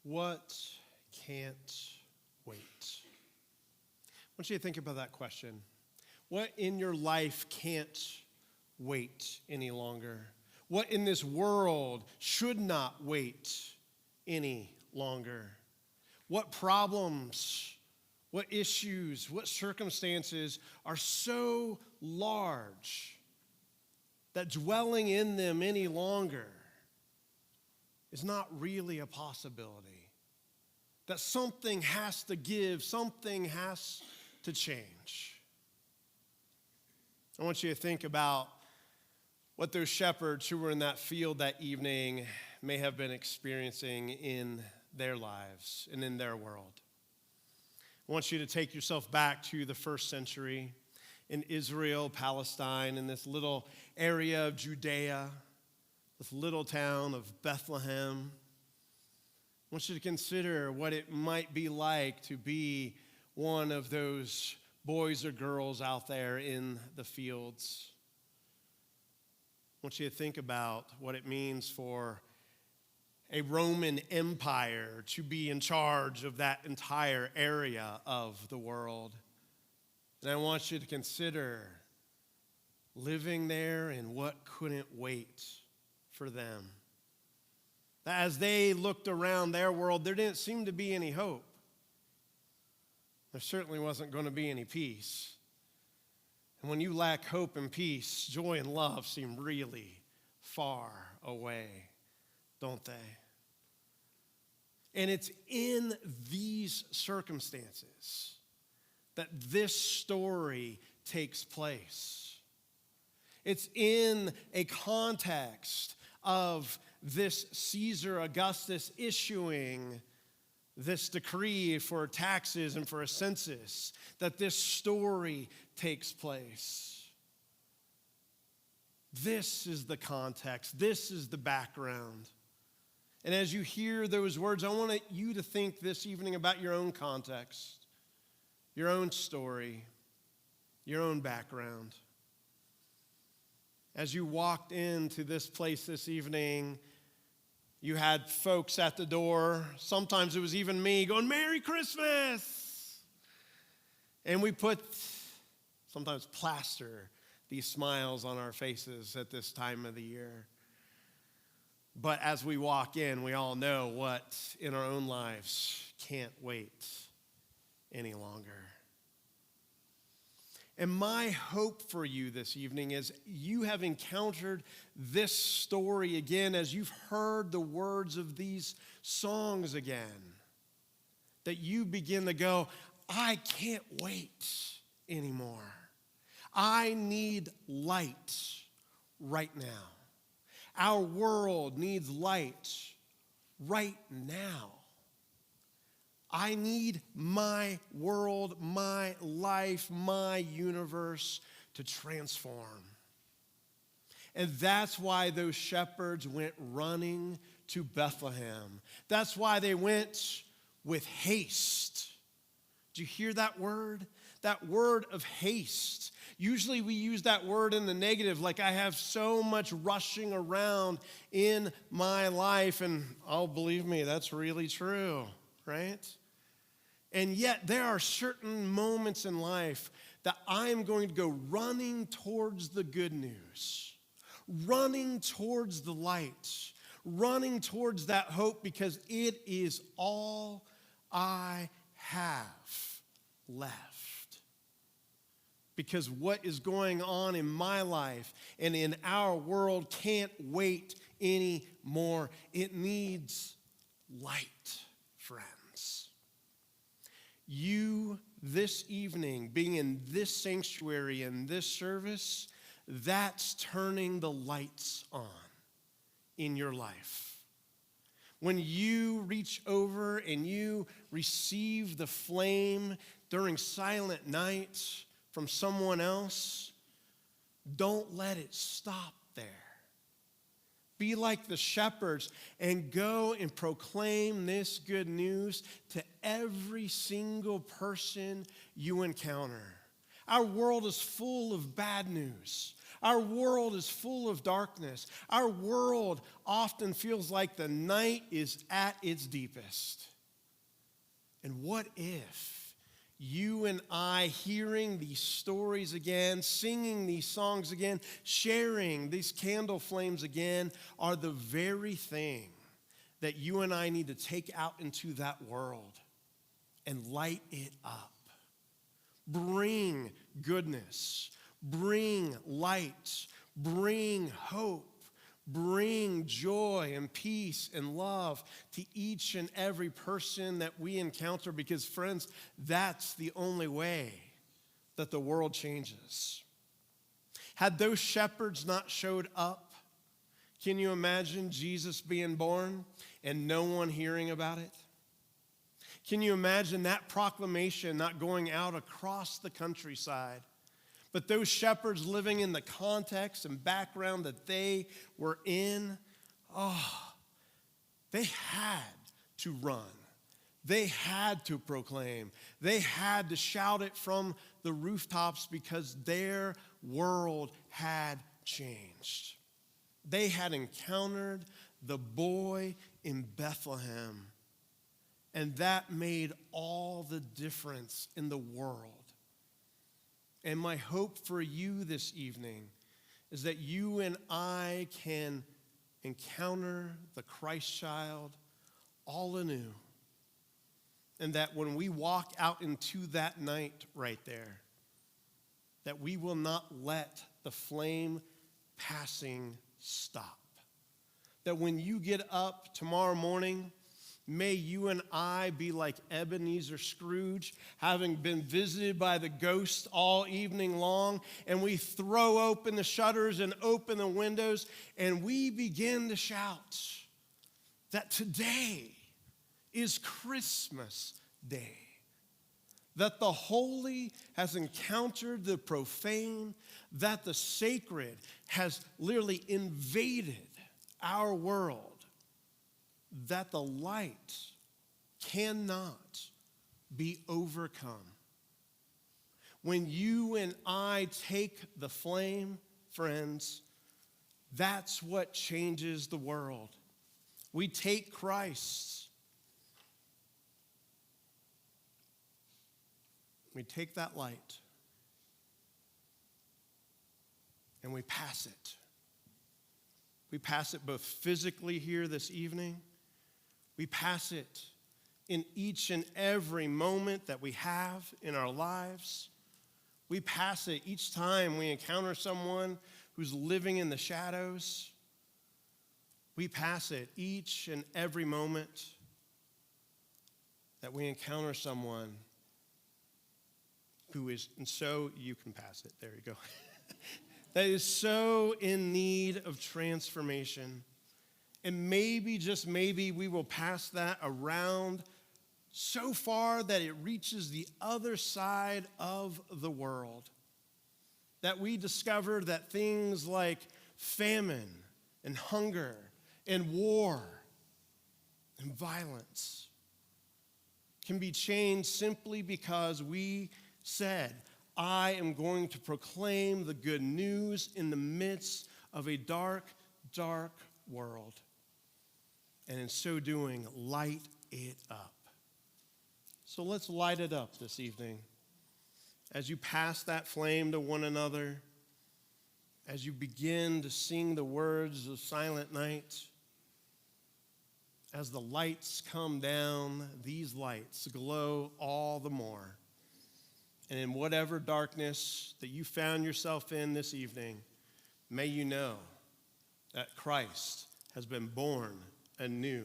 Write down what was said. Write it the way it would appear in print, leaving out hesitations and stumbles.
What can't wait? I want you to think about that question. What in your life can't wait any longer? What in this world should not wait any longer? What problems, what issues, what circumstances are so large that dwelling in them any longer is not really a possibility? That something has to give, something has to change. I want you to think about what those shepherds who were in that field that evening may have been experiencing in their lives and in their world. I want you to take yourself back to the first century in Israel, Palestine, in this little area of Judea, this little town of Bethlehem. I want you to consider what it might be like to be one of those boys or girls out there in the fields. I want you to think about what it means for a Roman Empire to be in charge of that entire area of the world. And I want you to consider living there and what couldn't wait for them. As they looked around their world, there didn't seem to be any hope. There certainly wasn't going to be any peace. And when you lack hope and peace, joy and love seem really far away, don't they? And it's in these circumstances that this story takes place. It's in a context of this Caesar Augustus issuing this decree for taxes and for a census that this story takes place. This is the context. This is the background. And as you hear those words, I want you to think this evening about your own context, your own story, your own background. As you walked into this place this evening, you had folks at the door. Sometimes it was even me going, "Merry Christmas!" And we sometimes plaster these smiles on our faces at this time of the year. But as we walk in, we all know what in our own lives can't wait any longer. And my hope for you this evening is you have encountered this story again as you've heard the words of these songs again. That you begin to go, I can't wait anymore. I need light right now. Our world needs light right now. I need my world, my life, my universe to transform. And that's why those shepherds went running to Bethlehem. That's why they went with haste. Did you hear that word? That word of haste. Usually we use that word in the negative, like I have so much rushing around in my life. And believe me, that's really true, right? And yet there are certain moments in life that I am going to go running towards the good news, running towards the light, running towards that hope because it is all I have left. Because what is going on in my life and in our world can't wait anymore. It needs light, friends. You, this evening, being in this sanctuary and this service, that's turning the lights on in your life. When you reach over and you receive the flame during silent nights from someone else, don't let it stop there. Be like the shepherds and go and proclaim this good news to every single person you encounter. Our world is full of bad news. Our world is full of darkness. Our world often feels like the night is at its deepest. And what if you and I, hearing these stories again, singing these songs again, sharing these candle flames again, are the very thing that you and I need to take out into that world and light it up? Bring goodness, bring light, bring hope, bring joy and peace and love to each and every person that we encounter, because, friends, that's the only way that the world changes. Had those shepherds not showed up, can you imagine Jesus being born and no one hearing about it? Can you imagine that proclamation not going out across the countryside? But those shepherds living in the context and background that they were in, they had to run. They had to proclaim. They had to shout it from the rooftops because their world had changed. They had encountered the boy in Bethlehem, and that made all the difference in the world. And my hope for you this evening is that you and I can encounter the Christ child all anew. And that when we walk out into that night right there, that we will not let the flame passing stop. That when you get up tomorrow morning, may you and I be like Ebenezer Scrooge, having been visited by the ghost all evening long, and we throw open the shutters and open the windows, and we begin to shout that today is Christmas Day. That the holy has encountered the profane, that the sacred has literally invaded our world, that the light cannot be overcome. When you and I take the flame, friends, that's what changes the world. We take Christ. We take that light and we pass it. We pass it both physically here this evening. We pass it in each and every moment that we have in our lives. We pass it each time we encounter someone who's living in the shadows. We pass it each and every moment that we encounter someone who is, and so you can pass it, there you go, that is so in need of transformation. And maybe, just maybe, we will pass that around so far that it reaches the other side of the world. That we discover that things like famine and hunger and war and violence can be changed simply because we said, I am going to proclaim the good news in the midst of a dark, dark world. And in so doing, light it up. So let's light it up this evening. As you pass that flame to one another, as you begin to sing the words of Silent Night, as the lights come down, these lights glow all the more. And in whatever darkness that you found yourself in this evening, may you know that Christ has been born anew.